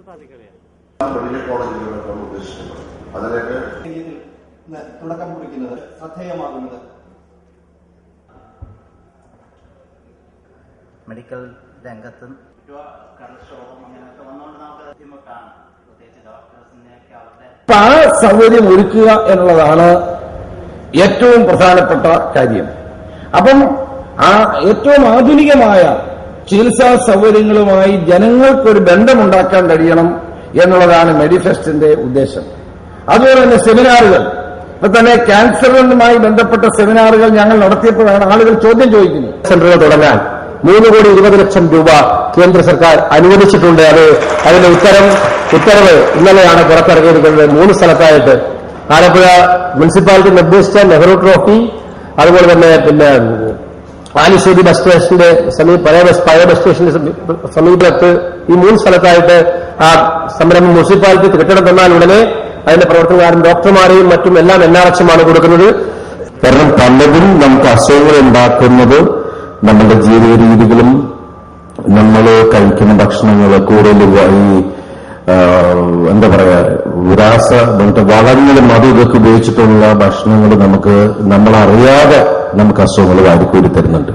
Medical കോളേജുകളൊക്കെയാണ് ഉദ്ദേശിക്കുന്നത്. അതിലേക്ക് തുടക്കം കുറിക്കുന്നത് ശ്രദ്ധേയമാകുന്നത് മെഡിക്കൽ രംഗത്തും കടൽക്ഷോഭം അങ്ങനെയൊക്കെ വന്നുകൊണ്ട് നമുക്ക് ബുദ്ധിമുട്ടാണ്. പ്രത്യേകിച്ച് ഡോക്ടേഴ്സിനെയൊക്കെ അവരുടെ ആ സൗകര്യം ഒരുക്കുക എന്നുള്ളതാണ് ഏറ്റവും പ്രധാനപ്പെട്ട കാര്യം. അപ്പം ആ ഏറ്റവും ആധുനികമായ ചികിത്സാ സൗകര്യങ്ങളുമായി ജനങ്ങൾക്കൊരു ബന്ധമുണ്ടാക്കാൻ കഴിയണം എന്നുള്ളതാണ് മെഡിഫെസ്റ്റിന്റെ ഉദ്ദേശം. അതുപോലെ തന്നെ സെമിനാറുകൾ, ഇപ്പൊ തന്നെ ക്യാൻസറുമായി ബന്ധപ്പെട്ട സെമിനാറുകൾ ഞങ്ങൾ നടത്തിയപ്പോഴാണ് ആളുകൾ ചോദ്യം ചോദിക്കുന്നത്. സെന്ററുകൾ തുടങ്ങാൻ 3,20 ലക്ഷം രൂപ കേന്ദ്ര സർക്കാർ അനുവദിച്ചിട്ടുണ്ട്. അതിന്റെ ഉത്തരവ് ഇന്നലെയാണ് പുറത്തിറങ്ങിയിരിക്കുന്നത്. 3 സ്ഥലത്തായിട്ട് ആലപ്പുഴ മുനിസിപ്പാലിറ്റി നിർദ്ദേശിച്ച നെഹ്റു ട്രോഫി, അതുപോലെ തന്നെ ആലിശ്ശേരി ബസ് സ്റ്റേഷന്റെ പഴയ ബസ് സ്റ്റേഷന്റെ സമീപത്ത് ഈ 3 സ്ഥലത്തായിട്ട് ആ സംരംഭം മുനിസിപ്പാലിറ്റി കെട്ടിടം തന്നാൽ ഉടനെ അതിന്റെ പ്രവർത്തകരും ഡോക്ടർമാരെയും മറ്റും എല്ലാം NRHമാണ് കൊടുക്കുന്നത്. കാരണം പലതും നമുക്ക് അസുഖങ്ങൾ ഉണ്ടാക്കുന്നത് നമ്മുടെ ജീവിത രീതികളും നമ്മൾ കഴിക്കുന്ന ഭക്ഷണങ്ങൾ കൂടുതൽ എന്താ പറയാ വളങ്ങളും അതും ഇതൊക്കെ ഉപയോഗിച്ചിട്ടുള്ള ഭക്ഷണങ്ങൾ നമ്മളറിയാതെ നമുക്ക് അസുഖങ്ങൾ വാരിക്കൂടി തരുന്നുണ്ട്.